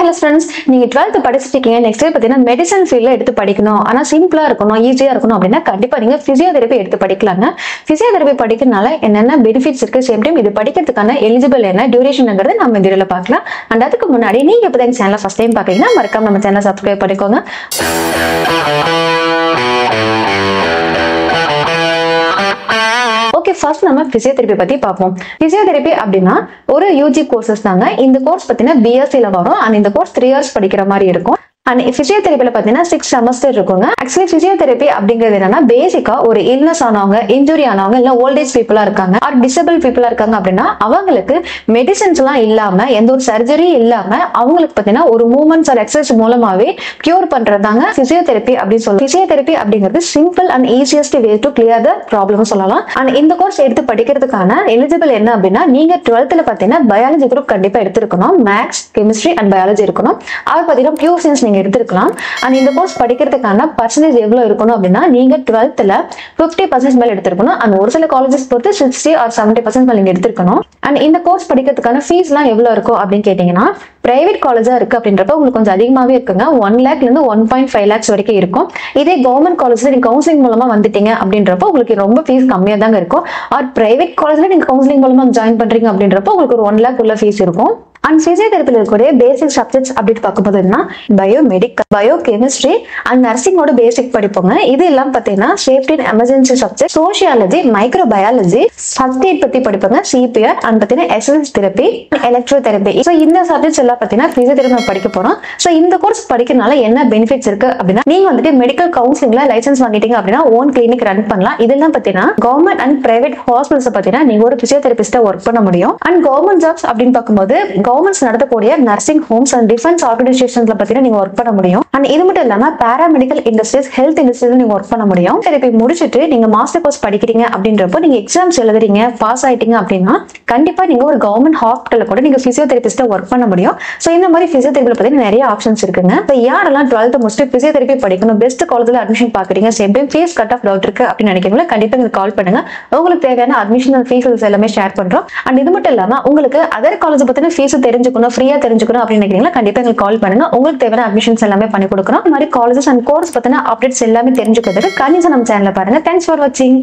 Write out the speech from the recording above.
hello friends, நீங்க 12th படிச்சிட்டு இருக்கீங்க. நெக்ஸ்ட் இயர் பாத்தீங்கன்னா மெடிசன் ஃபீல்ட்ல எடுத்து படிக்கணும். ஆனா சிம்பிளா இருக்கணும், ஈஸியா இருக்கணும் அப்படின்னா கண்டிப்பா நீங்க பிசியோதெரபி எடுத்து படிக்கலாங்க. பிசியோதெரபி படிக்கிறதுனால என்னென்ன பெனிஃபிட்ஸ் இருக்கு, சேம் டைம் இது படிக்கிறதுக்கான எலிஜிபிள் என்ன, டியூரேஷன்ங்கிறது நம்ம இந்த வீடியோல பார்க்கலாம். அண்ட் அதுக்கு முன்னாடி நீங்க இப்ப இந்த சேனலை ஃபர்ஸ்ட் டைம் பாக்குறீங்கன்னா மறக்காம நம்ம சேனலை சப்ஸ்கிரைப் பண்ணிக்கோங்க. ஓகே, ஃபர்ஸ்ட் நம்ம பிசியோதெரபி பத்தி பார்ப்போம். பிசியோதெரபி அப்படின்னா ஒரு யூஜி கோர்சஸ் தாங்க. இந்த கோர்ஸ் பார்த்தீங்கன்னா பிஎஸ்சில வரும். அண்ட் இந்த கோர்ஸ் 3 இயர்ஸ் படிக்கிற மாதிரி இருக்கும். அண்ட் பிசியோதெரபில பாத்தீங்கன்னா 6 செமஸ்டர் இருக்குங்க. ஆக்சுவலி பிசியோதெரபி அப்படிங்கிறது என்னன்னா பேசிக்கா ஒரு இல்னஸ் ஆனவங்க, இன்ஜுரி ஆனவங்க, இல்ல ஓல்டேஜ் பீப்புளா இருக்காங்க, ஆர் டிசபிள் பீப்புளா இருக்காங்க அப்படின்னா அவங்களுக்கு மெடிசன்ஸ் எல்லாம் இல்லாம, எந்த ஒரு சர்ஜரி இல்லாம அவங்களுக்கு பாத்தீங்கன்னா ஒரு மூவ்மெண்ட்ஸ் ஆர் எக்ஸசைஸ் மூலமாவே கியூர் பண்றதாங்க பிசியோதெரபி அப்படின்னு சொல்லுவாங்க. பிசியோதெரபி அப்படிங்கிறது simple and easiest way to clear the problem சொல்லலாம். அண்ட் இந்த கோர்ஸ் எடுத்து படிக்கிறதுக்கான எலிஜிபிள் என்ன அப்படின்னா நீங்க 12th பாத்தீங்கன்னா பயாலஜி குரூப் கண்டிப்பா எடுத்திருக்கணும். மேத்ஸ், கெமிஸ்ட்ரி அண்ட் பயாலஜி இருக்கணும். அது பாத்தீங்கன்னா பியூர் சயின்ஸ் எடுத்துக்கலாம். அண்ட் இந்த கோர்ஸ் படிக்கிறதுக்கான பர்சன்டேஜ் எவ்வளவு இருக்கணும் அப்படின்னா நீங்க 12th 50% மேல எடுத்திருக்கணும். அண்ட் ஒரு சில காலேஜஸ் பொறுத்து 60 or 70% மேல நீங்க எடுத்திருக்கணும். அண்ட் இந்த கோர்ஸ் படிக்கிறதுக்கான ஃபீஸ் எல்லாம் எவ்வளவு இருக்கும் அப்படின்னு கேட்டீங்கன்னா பிரைவேட் காலேஜா இருக்கு அப்படின்றப்ப உங்களுக்கு கொஞ்சம் அதிகமாவே இருக்குங்க. 1 lakh இருந்து 1.5 lakhs வரைக்கும் இருக்கும். இதே கவர்மெண்ட் காலேஜ்ல நீங்க கவுன்சிலிங் மூலமா வந்துட்டீங்க அப்படின்றப்ப உங்களுக்கு ரொம்ப ஃபீஸ் கம்மியா தாங்க இருக்கும். ஆர் பிரைவேட் காலேஜ்ல நீங்க கவுன்சிலிங் மூலமா ஜாயின் பண்றீங்க அப்படின்றப்ப உங்களுக்கு ஒரு 1 lakh உள்ள ஃபீஸ் இருக்கும். அண்ட் பிசியோதெரபில இருக்கக்கூடிய பேசிக் சப்ஜெக்ட்ஸ் அப்படின்னு பார்க்கும்போது என்ன, பயோமெடிக்கல், பயோகெமிஸ்ட்ரி அண்ட் நர்சிங்கோட பேசிக் படிப்போங்க. இது எல்லாம் பார்த்தீங்கன்னா safety and emergency subject, sociology, microbiology, first aid பத்தி படிப்பாங்க, சிபிஆர் அண்ட் பார்த்தீங்கன்னா SNS therapy, electro therapy. So இந்த சப்ஜெக்ட்ஸ் எல்லாம் பார்த்தீங்கன்னா பிசியோதெரபி நம்ம படிக்க போறோம். ஸோ இந்த கோர்ஸ் படிக்கிறதுனால என்ன பெனிஃபிட்ஸ் இருக்கு அப்படின்னா நீங்க வந்துட்டு மெடிக்கல் கவுன்சிலிங்ல லைசன்ஸ் வாங்கிட்டீங்க அப்படின்னா ஓன் கிளினிக் ரன் பண்ணலாம். இதெல்லாம் பார்த்தீங்கன்னா கவர்மெண்ட் அண்ட் பிரைவேட் ஹாஸ்பிட்டல்ஸ் பார்த்தீங்கன்னா நீங்க ஒரு பிசியோதெரபிஸ்டா ஒர்க் பண்ண முடியும். அண்ட் கவர்மெண்ட் ஜாப்ஸ் அப்படின்னு பார்க்கும்போது கவர்மெண்ட்ஸ் நடத்தக்கூடிய நர்சிங் ஹோம்ஸ் அண்ட் டிஃபென்ஸ் ஆர்கனைசேஷன்ஸ்ல பார்த்தீங்கன்னா நீங்க ஒர்க் பண்ண முடியும். அண்ட் இது மட்டும் இல்லாம பாராமெடிக்கல் இண்டஸ்ட்ரீஸ், ஹெல்த் இண்டஸ்ட்ரீஸ் நீங்க ஒர்க் பண்ண முடியும். தெரபி முடிச்சுட்டு நீங்க மாஸ்டர் கோர்ஸ் படிக்கிறீங்க அப்படின்றப்போ நீங்க எக்ஸாம்ஸ் எழுதுறீங்க, பாஸ் ஆயிட்டீங்க அப்படின்னா கண்டிப்பா நீங்க ஒரு கவர்மெண்ட் ஹாஸ்பிட்டல்ல கூட நீங்க பிசியோதெரபிஸ்டா ஒர்க் பண்ண முடியும். சோ இந்த மாதிரி பிசியோதெரபில பார்த்தீங்கன்னா நிறைய ஆப்ஷன்ஸ் இருக்குங்க. இப்போ யாரெல்லாம் 12th முடிச்சுட்டு பிசியோதெரபி படிக்கணும், பெஸ்ட் காலேஜ்ல அட்மிஷன் பாக்குறீங்க, same time fees cut off doubt இருக்கு அப்படின்னு நினைக்கிறீங்களா, கண்டிப்பா எனக்கு கால் பண்ணுங்க. உங்களுக்கு தேவையான அட்மிஷன் ஃபீஸ் எல்லாமே ஷேர் பண்றோம். அண்ட் இது மட்டும் இல்லாம உங்களுக்கு அதர் காலேஜ் பத்தின ஃபீஸ் தெரிஞ்சுக்கணும், ஃப்ரீயா தெரிஞ்சுக்கணும் அப்படின்னு நினைக்கிறீங்களா, கண்டிப்பா எங்களுக்கு கால் பண்ணுங்க. உங்களுக்கு தேவையான அட்மிஷன்ஸ் எல்லாமே பண்ணி கொடுக்குறோம். இந்த மாதிரி காலேஜஸ் அண்ட் கோர்ஸ் பத்தின அப்டேட்ஸ் எல்லாமே தெரிஞ்சுக்கிறதுக்கு கண்டிப்பா நம்ம சேனலை பாருங்க. தேங்க்ஸ் ஃபார் வாட்சிங்.